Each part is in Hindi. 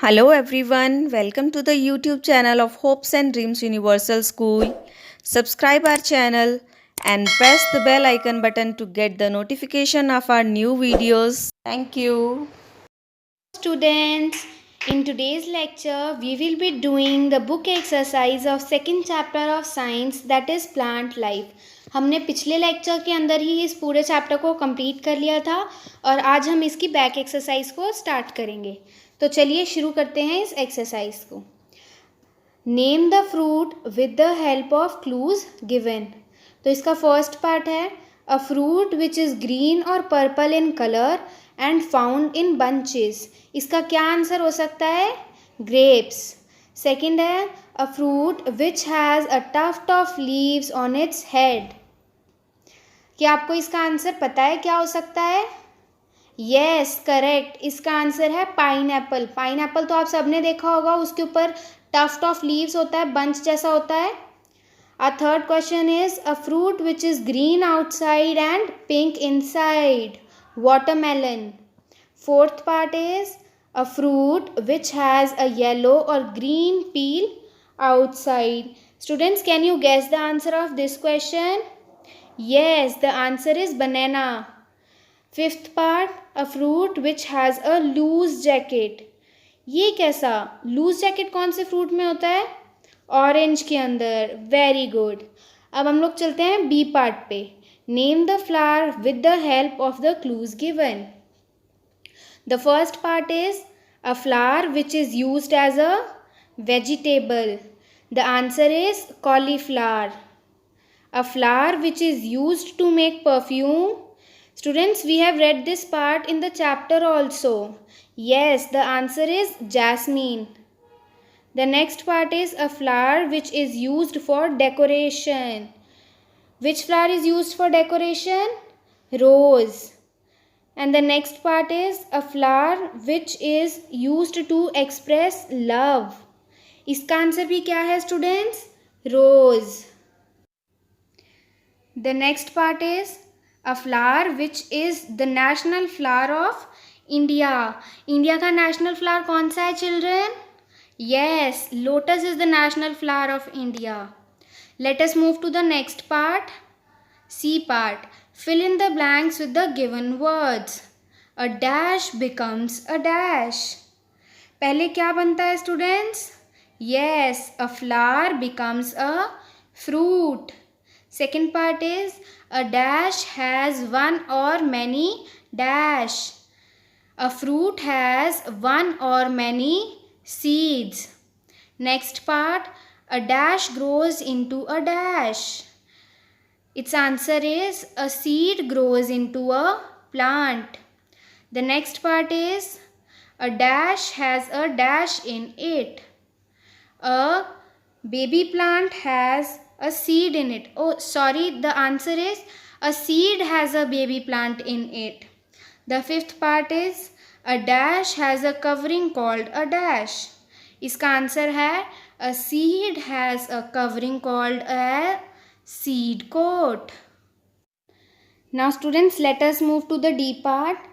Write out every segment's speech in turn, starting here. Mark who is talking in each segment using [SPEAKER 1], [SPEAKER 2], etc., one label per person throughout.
[SPEAKER 1] Hello everyone, welcome to the YouTube channel of Hopes and Dreams Universal School. Subscribe our channel and press the bell icon button to get the notification of our new videos. Thank you.
[SPEAKER 2] Students, in today's lecture we will be doing the book exercise of second chapter of science, that is plant life. हमने पिछले लेक्चर के अंदर ही इस पूरे चैप्टर को कंप्लीट कर लिया था और आज हम इसकी बैक एक्सरसाइज को स्टार्ट करेंगे। तो चलिए शुरू करते हैं इस एक्सरसाइज को। Name the fruit with the help of clues given. तो इसका फर्स्ट पार्ट है a fruit which is green और purple in colour and found in bunches. इसका क्या आंसर हो सकता है? ग्रेप्स। सेकेंड है a fruit which has a tuft of leaves on its head. क्या आपको इसका आंसर पता है क्या हो सकता है? यस करेक्ट, इसका आंसर है पाइन एप्पल। पाइन एप्पल तो आप सबने देखा होगा, उसके ऊपर टफ्ट ऑफ लीव्स होता है, बंच जैसा होता है। Our third question is a fruit which is green outside and pink inside. Watermelon. Fourth part is a fruit which has a yellow or green peel outside. Students, can you guess the answer of this question? Yes, the answer is banana. Fifth part, a fruit which has a loose jacket. ये कैसा लूज जैकेट कौन से फ्रूट में होता है? ऑरेंज के अंदर। Very good. अब हम लोग चलते हैं बी पार्ट पे। Name the flower with the help of the clues given. The first part is a flower which is used as a vegetable. The answer is cauliflower. A flower which is used to make perfume. Students, we have read this part in the chapter also. Yes, the answer is jasmine. The next part is a flower which is used for decoration. Which flower is used for decoration? Rose. And the next part is a flower which is used to express love. इसका आंसर भी क्या है students? Rose. The next part is a flower which is the national flower of India. India का national flower कौन सा है children? Yes, lotus is the national flower of India. Let us move to the next part. C part. Fill in the blanks with the given words. A dash becomes a dash. पहले क्या बनता है students? Yes, a flower becomes a fruit. Second part is a dash has one or many dash. A fruit has one or many seeds. Next part, a dash grows into a dash. Its answer is a seed grows into a plant. The next part is a dash has a dash in it. A baby plant has a seed in it. Oh, sorry, the answer is a seed has a baby plant in it. The fifth part is a dash has a covering called a dash. इसका आंसर है a seed has a covering called a seed coat. Now students, let us move to the D part.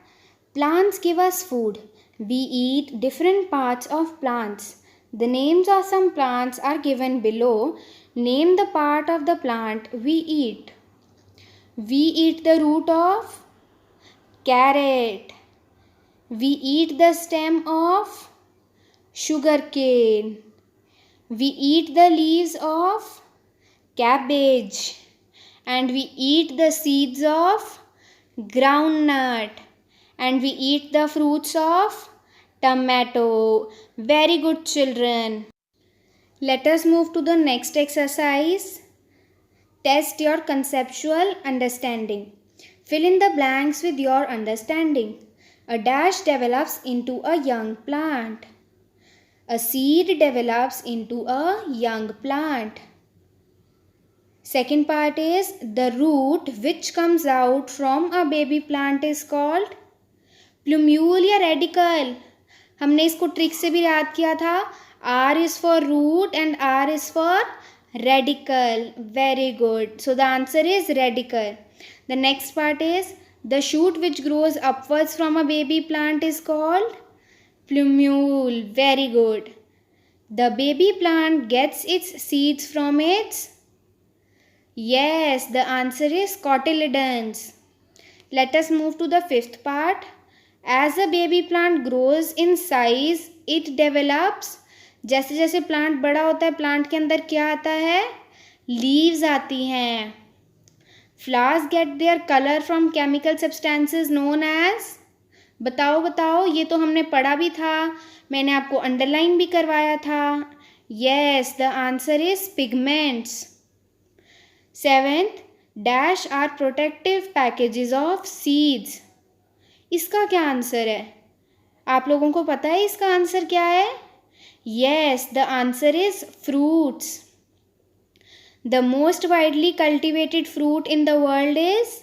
[SPEAKER 2] Plants give us food. We eat different parts of plants. The names of some plants are given below. Name the part of the plant we eat. We eat the root of carrot. We eat the stem of sugarcane. We eat the leaves of cabbage. And we eat the seeds of groundnut. And we eat the fruits of tomato. Very good children. Let us move to the next exercise. Test your conceptual understanding. Fill in the blanks with your understanding. A dash develops into a young plant. A seed develops into a young plant. Second part is the root which comes out from a baby plant is called plumule या radicle. हमने इसको ट्रिक से भी याद किया था. R is for root and R is for radicle. Very good. So the answer is radicle. The next part is the shoot which grows upwards from a baby plant is called Plumule. Very good. The baby plant gets its seeds from its. Yes, the answer is cotyledons. Let us move to the fifth part. As a baby plant grows in size, it develops. जैसे जैसे प्लांट बड़ा होता है, प्लांट के अंदर क्या आता है? लीव्स आती हैं. Flowers get their colour from chemical substances known as. बताओ, ये तो हमने पढ़ा भी था, मैंने आपको अंडरलाइन भी करवाया था. Yes, the answer is pigments. Seventh, dash are protective packages of seeds. इसका क्या आंसर है? आप लोगों को पता है इसका आंसर क्या है? Yes, the answer is fruits. The most widely cultivated fruit in the world is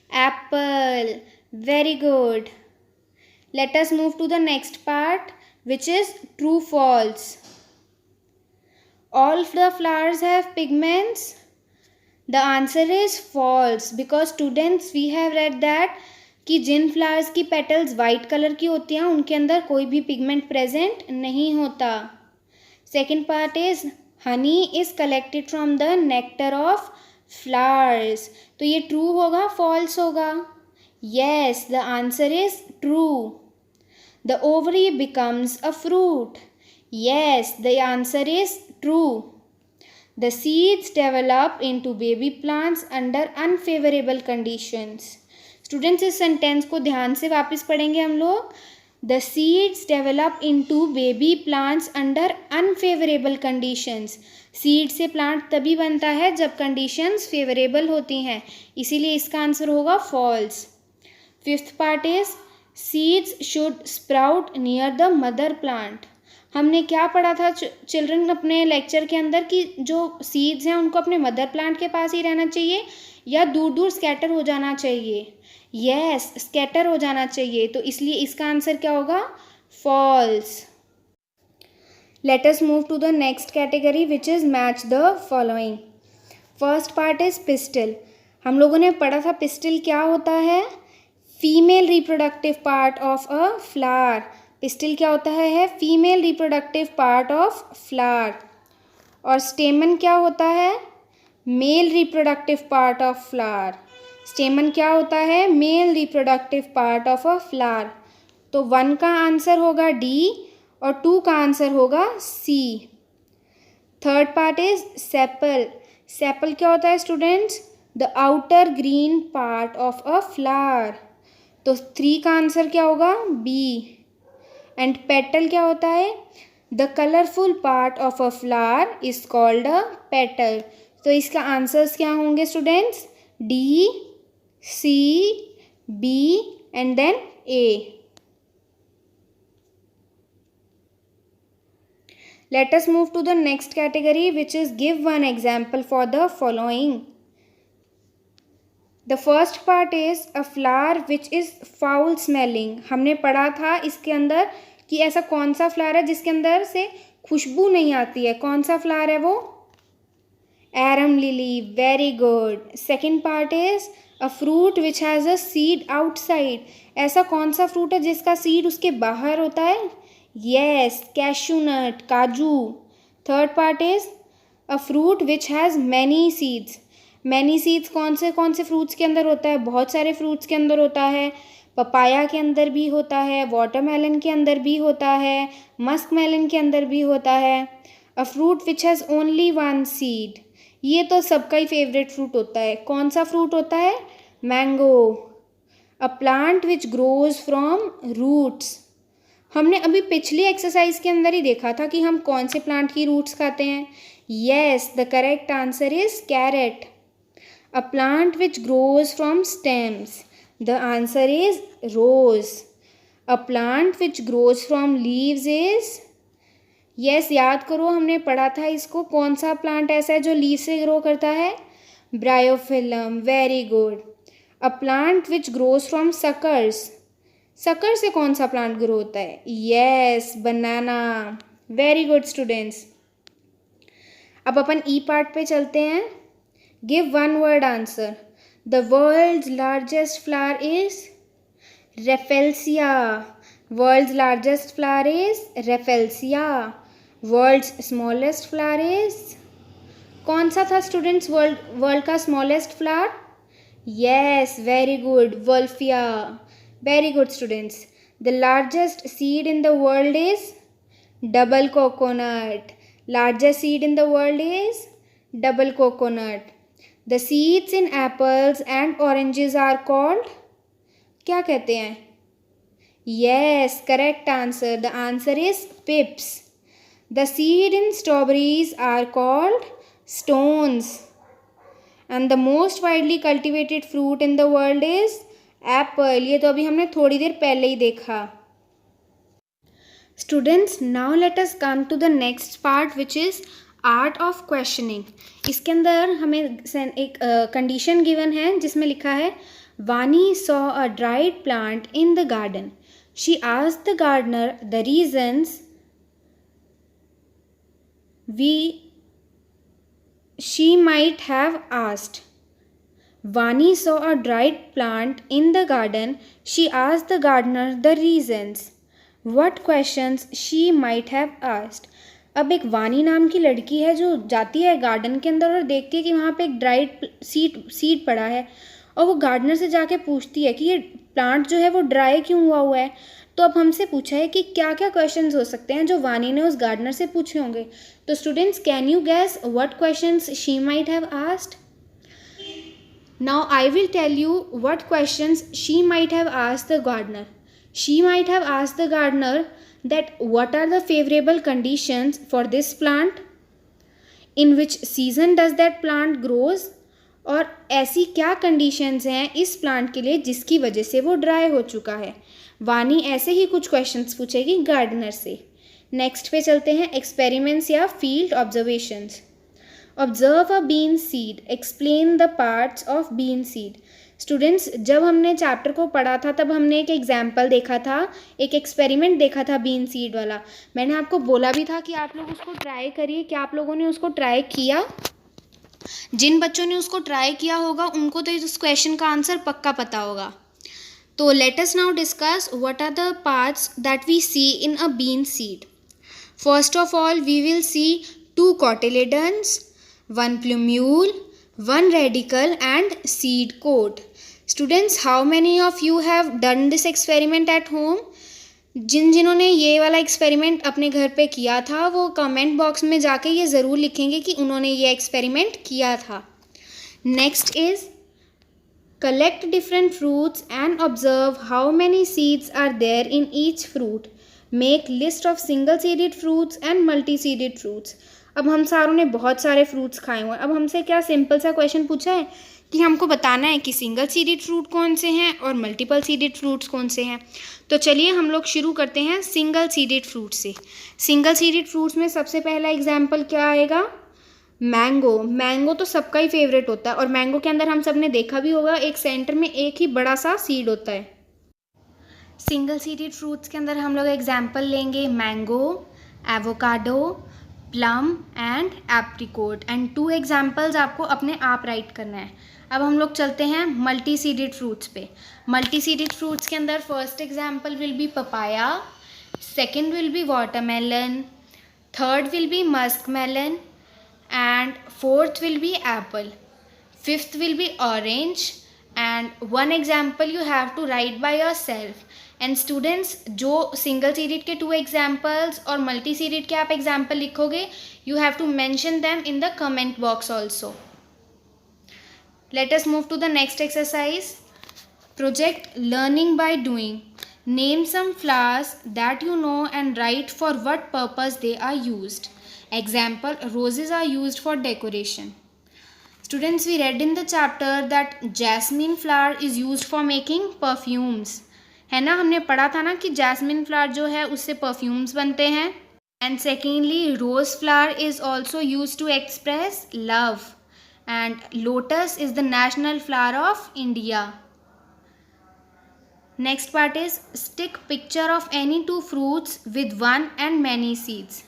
[SPEAKER 2] Apple. Very good. Let us move to the next part, which is true false. All the flowers have pigments. The answer is false because students we have read that कि जिन फ्लावर्स की पेटल्स वाइट कलर की होती हैं उनके अंदर कोई भी पिगमेंट प्रेजेंट नहीं होता. Second part is honey is collected from the nectar of flowers. तो ये ट्रू होगा फॉल्स होगा? Yes, the answer is true. The ovary becomes a fruit. Yes, the answer is true. The seeds develop into baby plants under unfavorable conditions. Students, इस सेंटेंस को ध्यान से वापस पढ़ेंगे हम लोग. The seeds develop into baby plants under unfavorable conditions. Seed से प्लांट तभी बनता है जब कंडीशंस फेवरेबल होती हैं, इसीलिए इसका आंसर होगा false. Fifth part is seeds should sprout near the mother plant. हमने क्या पढ़ा था चिल्ड्रन अपने लेक्चर के अंदर कि जो सीड्स हैं उनको अपने मदर प्लांट के पास ही रहना चाहिए या दूर दूर स्कैटर हो जाना चाहिए? यस, स्कैटर हो जाना चाहिए. तो इसलिए इसका आंसर क्या होगा? False. Let us move to the next category which is match the following. First part is pistil. हम लोगों ने पढ़ा था पिस्टिल क्या होता है? Female reproductive part of a flower. Pistil क्या होता है? Female reproductive part of flower. और स्टेमन क्या होता है? Male reproductive part of flower. Stamen क्या होता है? Male reproductive part of a flower. तो 1 का आंसर होगा डी और 2 का आंसर होगा C. Third part is sepal. Sepal क्या होता है students? The outer green part of a flower. तो 3 का आंसर क्या होगा? बी. एंड पेटल क्या होता है? The colourful part of a flower is called a petal. तो इसका आंसर्स क्या होंगे students? D, C, B and then A. Let us move to the next category, which is give one example for the following. The first part is a flower which is foul smelling. हमने पढ़ा था इसके अंदर कि ऐसा कौन सा फ्लावर है जिसके अंदर से खुशबू नहीं आती है. कौन सा फ्लावर है वो? Arum lily. Very good. Second part is a fruit which has a seed outside. ऐसा कौन सा फ्रूट है जिसका सीड उसके बाहर होता है? यस, कैशू नट, काजू. Third part is a fruit which has many seeds. Many seeds कौन से फ्रूट्स के अंदर होता है? बहुत सारे फ्रूट्स के अंदर होता है. पपाया के अंदर भी होता है, वाटरमेलन के अंदर भी होता है, मस्क मेलन के अंदर भी होता है. A fruit which has only 1 seed. ये तो सबका ही फेवरेट फ्रूट होता है. कौन सा फ्रूट होता है? Mango. A plant which grows from roots. हमने अभी पिछली एक्सरसाइज के अंदर ही देखा था कि हम कौन से प्लांट की रूट्स खाते हैं. Yes, the correct answer is carrot. A plant which grows from stems. The answer is rose. A plant which grows from leaves is. Yes, याद करो हमने पढ़ा था इसको. कौन सा प्लांट ऐसा है जो लीव से ग्रो करता है? Bryophyllum. Very good. A plant which grows from suckers. Sucker से कौन सा प्लांट ग्रो होता है? Yes, banana. Very good students. अब अपन ई पार्ट पे चलते हैं. Give 1 word answer. The world's largest flower is rafflesia. World's largest flower is Rafflesia. World's smallest flower is, कौन सा था स्टूडेंट्स वर्ल्ड का smallest flower? Yes, very good, Wolffia. Very good students. The largest seed in the world is double coconut. Largest seed in the world is double coconut. The seeds in apples and oranges are called, क्या कहते हैं? Yes, correct answer. The answer is pips. The seed in strawberries are called stones. And the most widely cultivated fruit in the world is apple. ये तो अभी हमने थोड़ी देर पहले ही देखा. Students, now let us come to the next part which is art of questioning. इसके अंदर हमें एक कंडीशन गिवन है जिसमें लिखा है Vani saw a dried plant in the garden. She asked the gardener the reasons she might have asked. Vani saw a dried plant in the garden. She asked the gardener the reasons. What questions she might have asked. अब एक वानी नाम की लड़की है जो जाती है गार्डन के अंदर और देखती है कि वहाँ पे एक ड्राइड सीड पड़ा है और वो गार्डनर से जाके पूछती है कि ये प्लांट जो है वो ड्राई क्यों हुआ है. तो अब हमसे पूछा है कि क्या क्या क्वेश्चंस हो सकते हैं जो वानी ने उस गार्डनर से पूछे होंगे. तो students, can you guess what questions she might have asked? Now I will tell you what questions she might have asked the gardener. She might have asked the gardener that what are the favourable conditions for this plant, in which season does that plant grows, और ऐसी क्या कंडीशंस हैं इस प्लांट के लिए जिसकी वजह से वो ड्राई हो चुका है. वानी ऐसे ही कुछ क्वेश्चंस पूछेगी गार्डनर से. नेक्स्ट पे चलते हैं एक्सपेरिमेंट्स या field observations. Observe a bean seed, explain the parts of bean seed. Students, जब हमने चैप्टर को पढ़ा था तब हमने एक एग्जाम्पल देखा था, एक एक्सपेरिमेंट देखा था बीन सीड वाला. मैंने आपको बोला भी था कि आप लोग उसको ट्राई करिए. क्या आप लोगों ने उसको ट्राई किया? जिन बच्चों ने उसको ट्राई किया होगा उनको तो इस क्वेश्चन का आंसर पक्का पता होगा. तो let us now discuss what are the parts that we see in a bean seed. First of all, we will see 2 cotyledons, 1 plumule, 1 radicle and seed coat. Students, how many of you have done this experiment at home? जिन्होंने ये वाला एक्सपेरिमेंट अपने घर पे किया था वो कमेंट बॉक्स में जाके ये ज़रूर लिखेंगे कि उन्होंने ये एक्सपेरिमेंट किया था. Next is collect different fruits and observe how many seeds are there in each fruit. Make list of single seeded fruits and multi seeded fruits. अब हम सारों ने बहुत सारे फ्रूट्स खाए हुए हैं. अब हमसे क्या सिंपल सा क्वेश्चन पूछा है कि हमको बताना है कि सिंगल सीडेड फ्रूट कौन से हैं और मल्टीपल सीडेड फ्रूट्स कौन से हैं. तो चलिए हम लोग शुरू करते हैं सिंगल सीडेड फ्रूट से. सिंगल सीडेड फ्रूट्स में सबसे पहला एग्जाम्पल क्या आएगा? मैंगो. मैंगो तो सबका ही फेवरेट होता है और मैंगो के अंदर हम सब ने देखा भी होगा एक सेंटर में एक ही बड़ा सा सीड होता है. सिंगल सीडेड फ्रूट्स के अंदर हम लोग एग्जाम्पल लेंगे mango, avocado, plum and apricot. And 2 examples आपको अपने आप राइट करना है. अब हम लोग चलते हैं मल्टी सीडेड फ्रूट्स पे. मल्टी सीडेड फ्रूट्स के अंदर first example will be papaya, second will be watermelon, third will be musk melon, and 4th will be apple, 5th will be orange, and 1 example you have to write by yourself. And students, जो single seeded के 2 examples और multi seeded के आप example लिखोगे, you have to mention them in the comment box also. Let us move to the next exercise. Project learning by doing. Name some flowers that you know and write for what purpose they are used. Example, roses are used for decoration. Students, we read in the chapter that jasmine flower is used for making perfumes. है ना, हमने पढ़ा था ना कि जैस्मिन फ्लावर जो है उससे परफ्यूम्स बनते हैं. And secondly, rose flower is also use to express love. And lotus is the national flower of India. Next part is stick picture of any 2 fruits with 1 and many seeds.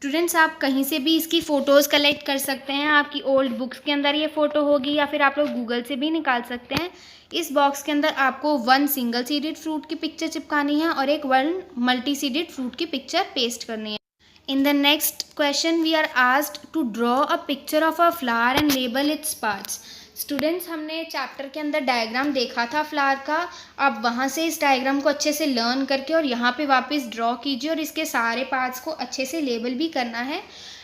[SPEAKER 2] Students आप कहीं से भी इसकी फ़ोटोज़ कलेक्ट कर सकते हैं, आपकी ओल्ड बुक्स के अंदर ये फ़ोटो होगी या फिर आप लोग गूगल से भी निकाल सकते हैं। इस बॉक्स के अंदर आपको 1 सिंगल सीडेड फ्रूट की पिक्चर चिपकानी है और एक 1 मल्टी सीडेड फ्रूट की पिक्चर पेस्ट करनी है। In the next question we are asked to draw a picture of a flower and label its parts. Students हमने चैप्टर के अंदर डायग्राम देखा था फ्लावर का, आप वहाँ से इस डायग्राम को अच्छे से लर्न करके और यहाँ पे वापस ड्रॉ कीजिए और इसके सारे पार्ट्स को अच्छे से लेबल भी करना है।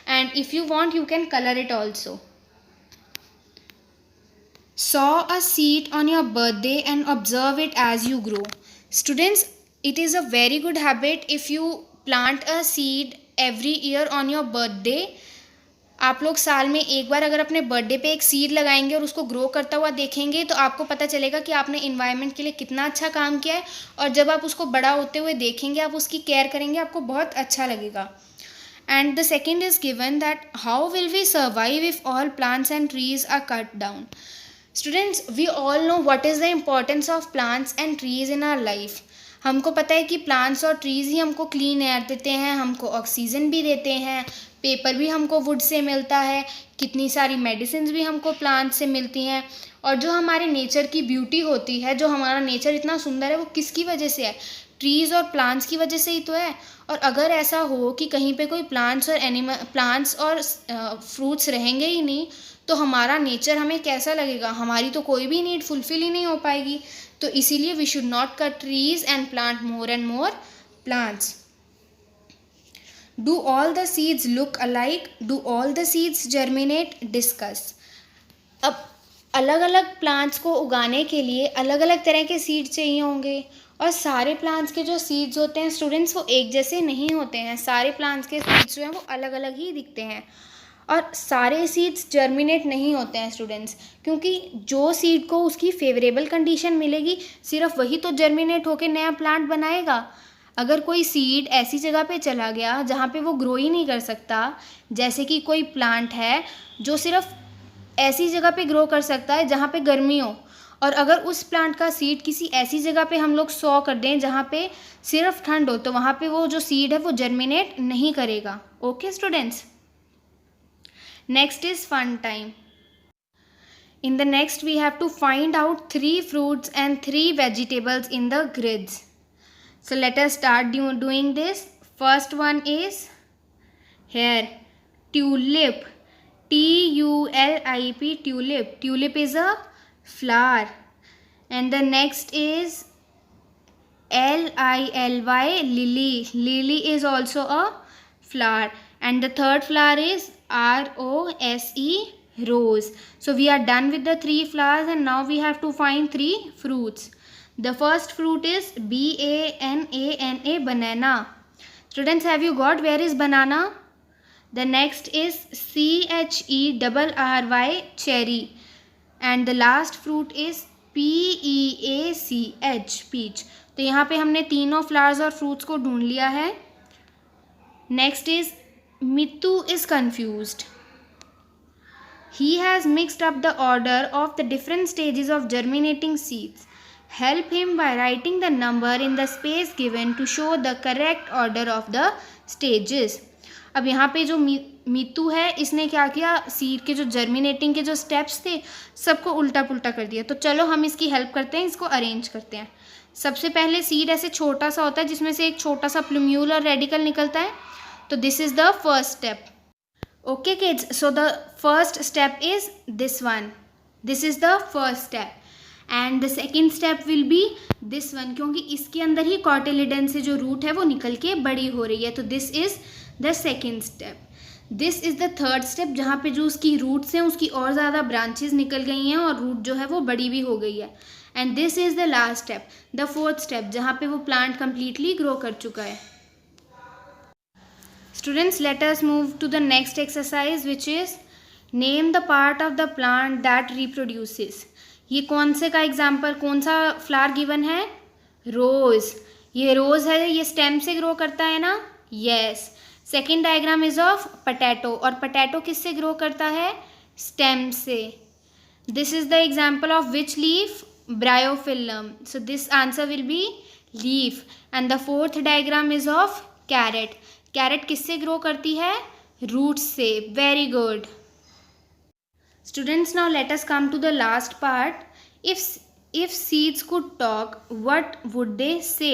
[SPEAKER 2] And if you want you can colour it also. Saw a seed on your birthday and observe it as you grow. Students, it is a very good habit if you plant a seed every year on your birthday. आप लोग साल में एक बार अगर अपने बर्थडे पे एक सीड लगाएंगे और उसको ग्रो करता हुआ देखेंगे तो आपको पता चलेगा कि आपने इन्वायरमेंट के लिए कितना अच्छा काम किया है, और जब आप उसको बड़ा होते हुए देखेंगे, आप उसकी केयर करेंगे, आपको बहुत अच्छा लगेगा। And the second is given that how will we survive if all plants and trees are cut down? Students, we all know what is the importance of plants and trees in our life. हमको पता है कि प्लांट्स और ट्रीज़ ही हमको क्लीन एयर देते हैं, हमको ऑक्सीजन भी देते हैं, पेपर भी हमको वुड से मिलता है, कितनी सारी मेडिसिन भी हमको प्लांट से मिलती हैं। और जो हमारे नेचर की ब्यूटी होती है, जो हमारा नेचर इतना सुंदर है, वो किसकी वजह से है? ट्रीज़ और प्लांट्स की वजह से ही तो है। और अगर ऐसा हो कि कहीं पे कोई प्लांट्स और फ्रूट्स रहेंगे ही नहीं तो हमारा नेचर हमें कैसा लगेगा? हमारी तो कोई भी नीड फुलफिल ही नहीं हो पाएगी। तो इसीलिए we should not cut trees and plant more and more plants. Do all the seeds look alike? Do all the seeds germinate? Discuss. अब अलग अलग प्लांट्स को उगाने के लिए अलग अलग तरह के सीड चाहिए होंगे, और सारे प्लांट्स के जो सीड्स होते हैं स्टूडेंट्स वो एक जैसे नहीं होते हैं। सारे प्लांट्स के सीड्स जो हैं वो अलग अलग ही दिखते हैं, और सारे सीड्स जर्मिनेट नहीं होते हैं स्टूडेंट्स, क्योंकि जो सीड को उसकी फेवरेबल कंडीशन मिलेगी सिर्फ वही तो जर्मिनेट होकर नया प्लांट बनाएगा। अगर कोई सीड ऐसी जगह पे चला गया जहाँ पे वो ग्रो ही नहीं कर सकता, जैसे कि कोई प्लांट है जो सिर्फ ऐसी जगह पे ग्रो कर सकता है जहाँ पे गर्मी हो, और अगर उस प्लांट का सीड किसी ऐसी जगह पे हम लोग सॉ कर दें जहाँ पे सिर्फ ठंड हो, तो वहाँ पे वो जो सीड है वो जर्मिनेट नहीं करेगा। Okay students, next is fun time. In the next we have to find out 3 fruits and 3 vegetables in the grids. So let us start doing this. First one is here, tulip. TULIP, tulip. Tulip is a flower. And the next is LILY, lily. Lily is also a flower. And the third flower is ROSE, rose. So we are done with the 3 flowers and now we have to find 3 fruits. The first fruit is BANANA, banana. Students, have you got where is banana? The next is CHERRY, cherry. And the last fruit is PEACH, peach. तो यहाँ पे हमने तीनों फ्लावर्स और फ्रूट्स को ढूंढ लिया है। Next is Mittu is confused. He has mixed up the order of the different stages of germinating seeds. Help him by writing the number in the space given to show the correct order of the stages. अब यहाँ पे जो मीतू है इसने क्या किया, सीड के जो जर्मिनेटिंग के जो स्टेप्स थे सबको उल्टा पुल्टा कर दिया। तो चलो हम इसकी हेल्प करते हैं, इसको अरेंज करते हैं। सबसे पहले सीड ऐसे छोटा सा होता है जिसमें से एक छोटा सा प्लूम्यूल और रेडिकल निकलता है, तो this is the first step. Okay kids, so the first step is this one, this is the first step, and the second step will be this one, क्योंकि इसके अंदर ही कॉटिलिडन से जो रूट है वो निकल के बड़ी हो रही है, तो this is the second step. This is the third step, जहाँ पे जो उसकी रूट्स हैं उसकी और ज़्यादा ब्रांचेस निकल गई हैं और रूट जो है वो बड़ी भी हो गई है, and this is the last step, the fourth step, जहाँ पे वो प्लांट कम्प्लीटली ग्रो कर चुका है। Students, let us move to the next exercise which is name the part of the plant that reproduces. ये कौन से का एग्जाम्पल, कौन सा फ्लावर गिवन है? रोज़। ये रोज़ है, ये स्टेम से ग्रो करता है ना? Yes. Second diagram is of potato, और पटैटो किससे ग्रो करता है? स्टेम से। This is the example of which leaf? Bryophyllum, so this answer will be leaf. And the fourth diagram is of carrot. Carrot किससे ग्रो करती है? रूट्स से। Very good students, now let us come to the last part. If seeds could talk, what would they say?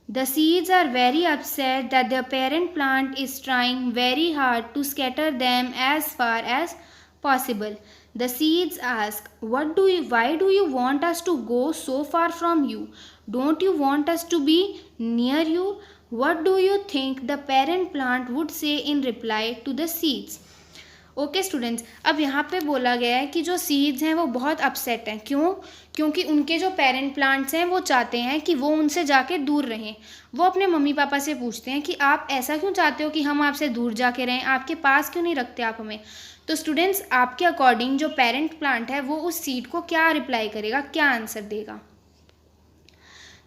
[SPEAKER 2] The seeds are very upset that their parent plant is trying very hard to scatter them as far as possible. The seeds ask, why do you want us to go so far from you? Don't you want us to be near you? What do you think the parent plant would say in reply to the seeds? Okay students, अब यहाँ पे बोला गया है कि जो सीड्स हैं वो बहुत अपसेट हैं। क्यों? क्योंकि उनके जो पेरेंट प्लांट्स हैं वो चाहते हैं कि वो उनसे जाके दूर रहें। वो अपने मम्मी पापा से पूछते हैं कि आप ऐसा क्यों चाहते हो कि हम आपसे दूर जाके रहें, आपके पास क्यों नहीं रखते आप हमें? तो स्टूडेंट्स, आपके अकॉर्डिंग जो पेरेंट प्लांट है वो उस सीड को क्या रिप्लाई करेगा, क्या आंसर देगा?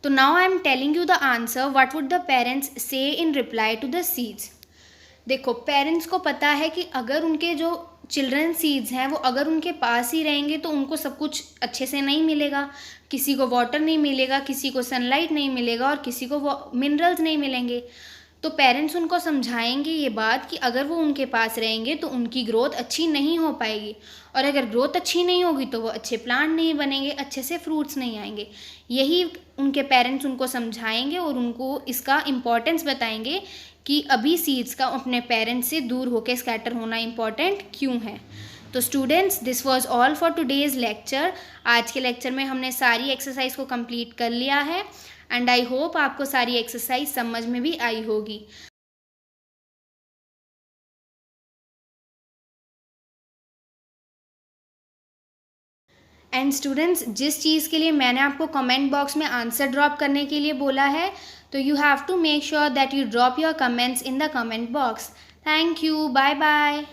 [SPEAKER 2] तो now I am telling you the answer what would the parents say in reply to the seeds. देखो, पेरेंट्स को पता है कि अगर उनके जो चिल्ड्रन सीड्स हैं वो अगर उनके पास ही रहेंगे तो उनको सब कुछ अच्छे से नहीं मिलेगा। किसी को वाटर नहीं मिलेगा, किसी को सनलाइट नहीं मिलेगा और किसी को वो मिनरल्स नहीं मिलेंगे। तो पेरेंट्स उनको समझाएंगे ये बात कि अगर वो उनके पास रहेंगे तो उनकी ग्रोथ अच्छी नहीं हो पाएगी, और अगर ग्रोथ अच्छी नहीं होगी तो वो अच्छे प्लांट नहीं बनेंगे, अच्छे से फ्रूट्स नहीं आएंगे। यही उनके पेरेंट्स उनको समझाएंगे और उनको इसका इम्पोर्टेंस बताएंगे कि अभी सीड्स का अपने पेरेंट्स से दूर होकर स्कैटर होना इम्पॉर्टेंट क्यों है। तो students, this was all for today's lecture. आज के लेक्चर में हमने सारी एक्सरसाइज को कंप्लीट कर लिया है एंड आई होप आपको सारी एक्सरसाइज समझ में भी आई होगी। एंड स्टूडेंट्स, जिस चीज़ के लिए मैंने आपको कमेंट बॉक्स में आंसर ड्रॉप करने के लिए बोला है, तो you have to make sure that you drop your comments in the comment box. Thank you, bye bye.